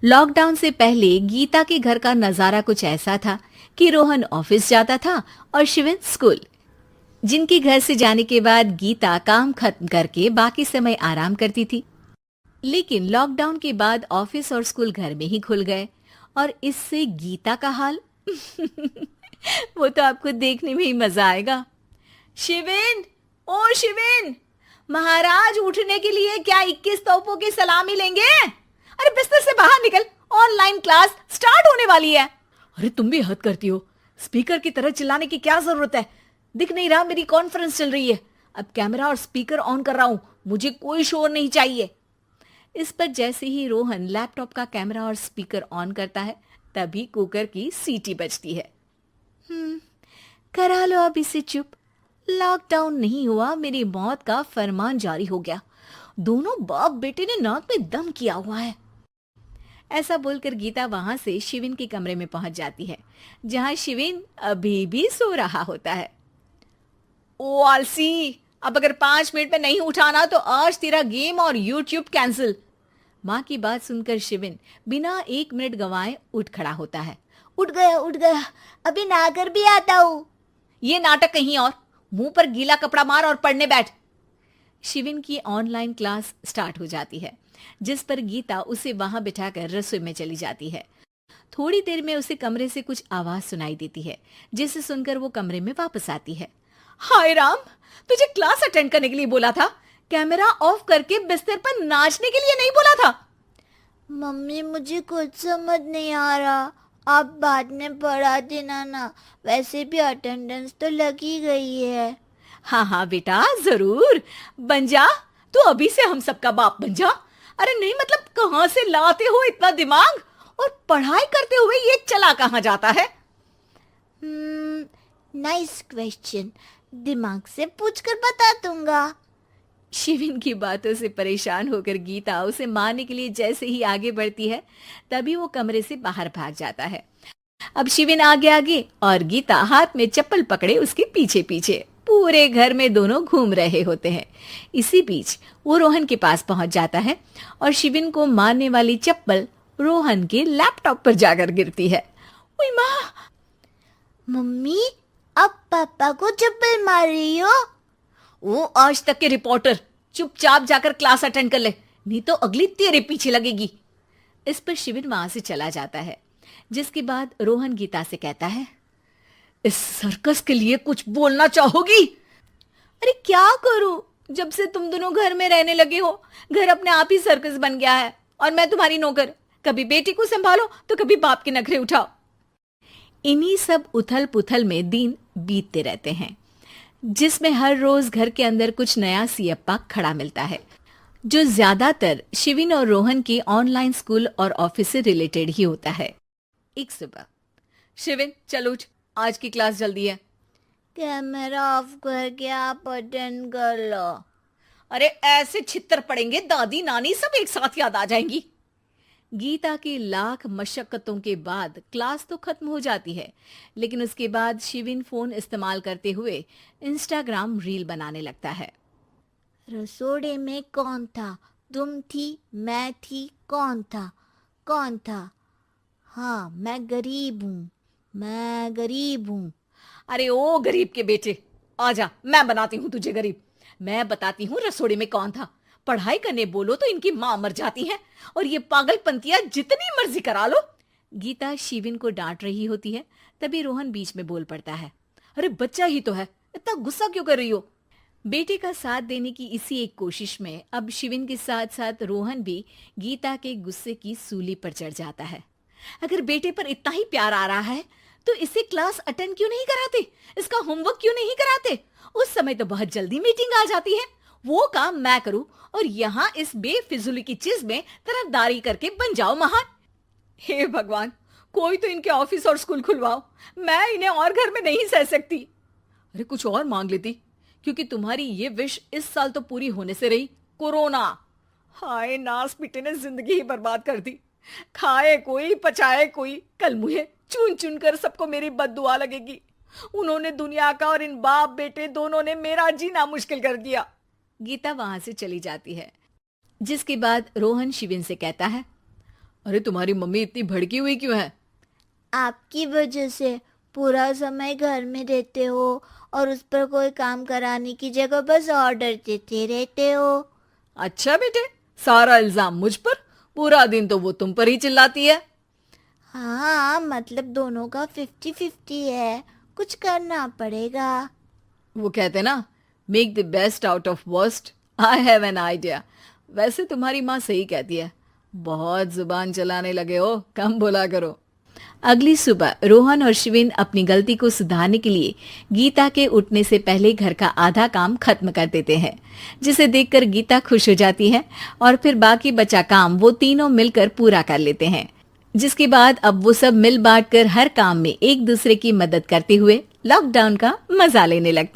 Lockdown से पहले गीता के घर का नजारा कुछ ऐसा था कि रोहन ऑफिस जाता था और शिविन स्कूल। जिनके घर से जाने के बाद गीता काम खत्म करके बाकी समय आराम करती थी। लेकिन लॉकडाउन के बाद ऑफिस और स्कूल घर में ही खुल गए और इससे गीता का हाल वो तो आपको देखने में ही मजा आएगा। शिविन, ओ शिविन, महाराज उठने के लिए क्या 21 तोपों की सलामी लेंगे? अरे बिस्तर से बाहर निकल, ऑनलाइन क्लास स्टार्ट होने वाली है। अरे तुम भी हद करती हो, स्पीकर की तरह चिल्लाने की क्या जरूरत है? दिख नहीं रहा मेरी कॉन्फ्रेंस चल रही है। अब कैमरा और स्पीकर ऑन कर रहा हूं, मुझे कोई शोर नहीं चाहिए। इस पर जैसे ही रोहन लैपटॉप का कैमरा और स्पीकर ऑन करता है तभी कुकर की सीटी बजती है। करा लो अब इसे चुप। लॉकडाउन नहीं हुआ, मेरी मौत का फरमान जारी हो गया। दोनों बाप बेटे ने नाक में दम किया हुआ है। ऐसा बोलकर गीता वहां से शिविन के कमरे में पहुंच जाती है, जहां शिविन अभी भी सो रहा होता है। ओ आलसी, अब अगर 5 मिनट में नहीं उठाना तो आज तेरा गेम और यूट्यूब कैंसिल। माँ की बात सुनकर शिविन बिना 1 मिनट गंवाए उठ खड़ा होता है। उठ गया, अभी नहाकर भी आता हूँ। ये नाटक कहीं और, मुंह पर गीला कपड़ा मार और पढ़ने बैठ। शिविन की ऑनलाइन क्लास स्टार्ट हो जाती है, जिस पर गीता उसे वहां बिठाकर रसोई में चली जाती है। थोड़ी देर में उसे कमरे से कुछ आवाज सुनाई देती है, जिसे सुनकर वो कमरे में वापस आती है। हाय राम, तुझे क्लास अटेंड करने के लिए बोला था, कैमरा ऑफ करके बिस्तर पर नाचने के लिए नहीं बोला था। मम्मी मुझे कुछ समझ नहीं आ रहा, आप बाद में पढ़ा देना ना, वैसे भी अटेंडेंस तो लगी गई है। हाँ बेटा, जरूर बन जा, तू अभी से हम सबका बाप बन जा। अरे नहीं मतलब कहाँ से लाते हो इतना दिमाग, और पढ़ाई करते हुए ये चला कहाँ जाता है? नाइस क्वेश्चन, दिमाग से पूछकर बता दूंगा। शिविन की बातों से परेशान होकर गीता उसे मारने के लिए जैसे ही आगे बढ़ती है तभी वो कमरे से बाहर भाग जाता है। अब शिविन आगे आगे और गीता हाथ में चप्पल पकड़े उसके पीछे पीछे पूरे घर में दोनों घूम रहे होते हैं। इसी बीच वो रोहन के पास पहुंच जाता है और शिविन को मारने वाली चप्पल रोहन के लैपटॉप पर जाकर गिरती है। ओए माँ! मम्मी, अब पापा को चप्पल मार रही हो? वो आज तक के रिपोर्टर, चुपचाप जाकर क्लास अटेंड कर ले, नहीं तो अगली तेरे पीछे लगेगी। इस पर शिविन वहां से चला जाता है, जिसके बाद रोहन गीता से कहता है, इस सर्कस के लिए कुछ बोलना चाहोगी? अरे क्या करूं, जब से तुम दोनों घर में रहने लगे हो, घर अपने आप ही सर्कस बन गया है और मैं तुम्हारी नौकर। कभी बेटी को संभालो तो कभी बाप के नखरे उठाओ। इन्हीं सब उथल पुथल में दिन बीतते रहते हैं, जिसमें हर रोज घर के अंदर कुछ नया सियप्पा खड़ा मिलता है, जो ज्यादातर शिविन और रोहन के ऑनलाइन स्कूल और ऑफिस से रिलेटेड ही होता है। एक सुबह, शिविन चल उठ, आज की क्लास जल्दी है। कैमरा ऑफ करके आप अटेंड कर लो। अरे ऐसे छित्तर पड़ेंगे, दादी नानी सब एक साथ याद आ जाएंगी। गीता की लाख मशक्कतों के बाद क्लास तो खत्म हो जाती है, लेकिन उसके बाद शिविन फोन इस्तेमाल करते हुए इंस्टाग्राम रील बनाने लगता है। रसोड़े में कौन था? तुम थी, मैं थी, कौन था? कौन था? हाँ, मैं गरीब हूँ। अरे ओ गरीब के बेटे, आजा, मैं बनाती हूँ तुझे गरीब। मैं बताती हूँ रसोड़े में कौन था। पढ़ाई करने बोलो तो इनकी माँ मर जाती है, और ये पागलपंतियां जितनी मर्जी करा लो। गीता शिविन को डांट रही होती है, तभी रोहन बीच में बोल पड़ता है। अरे बच्चा ही तो है, इतना गुस्सा क्यों कर रही हो? बेटे का साथ देने की इसी एक कोशिश में अब शिविन के साथ साथ रोहन भी गीता के गुस्से की सूली पर चढ़ जाता है। अगर बेटे पर इतना ही प्यार आ रहा है तो इसे क्लास अटेंड क्यों नहीं कराते, इसका होमवर्क क्यों नहीं कराते? उस समय तो बहुत जल्दी मीटिंग आ जाती है, वो काम मैं करूं और यहाँ इस बेफिजुली की चीज में तरफदारी करके बन जाओ महान। हे भगवान, कोई तो इनके ऑफिस और स्कूल खुलवाओ, मैं इन्हें और घर में नहीं सह सकती। अरे कुछ और मांग लेती, क्योंकि तुम्हारी ये विश इस साल तो पूरी होने से रही, कोरोना। हाय नास पिटे ने जिंदगी ही बर्बाद कर दी। खाए कोई पचाए कोई, कल मुझे चुन चुन कर सबको मेरी बद्दुआ लगेगी। उन्होंने दुनिया का और इन बाप बेटे दोनों ने मेरा जीना मुश्किल कर दिया। गीता वहां से चली जाती है, जिसके बाद रोहन शिविन से कहता है, अरे तुम्हारी मम्मी इतनी भड़की हुई क्यों है? आपकी वजह से पूरा समय घर में रहते हो और उस पर कोई काम कराने की जगह बस ऑर्डर देते रहते हो। अच्छा बेटे, सारा इल्जाम मुझ पर? पूरा दिन तो वो तुम पर ही चिल्लाती है। हाँ, मतलब दोनों का 50-50 है, कुछ करना पड़ेगा। वो कहते ना, make the best out of worst. I have an idea. वैसे तुम्हारी माँ सही कहती है, बहुत जुबान चलाने लगे हो, कम बोला करो। अगली सुबह रोहन और शिविन अपनी गलती को सुधारने के लिए गीता के उठने से पहले घर का आधा काम खत्म कर देते हैं, जिसे देखकर गीता खुश हो जाती है और फिर बाकी बचा काम वो तीनों मिलकर पूरा कर लेते हैं। जिसके बाद अब वो सब मिल बांट कर हर काम में एक दूसरे की मदद करते हुए लॉकडाउन का मजा लेने लगते हैं।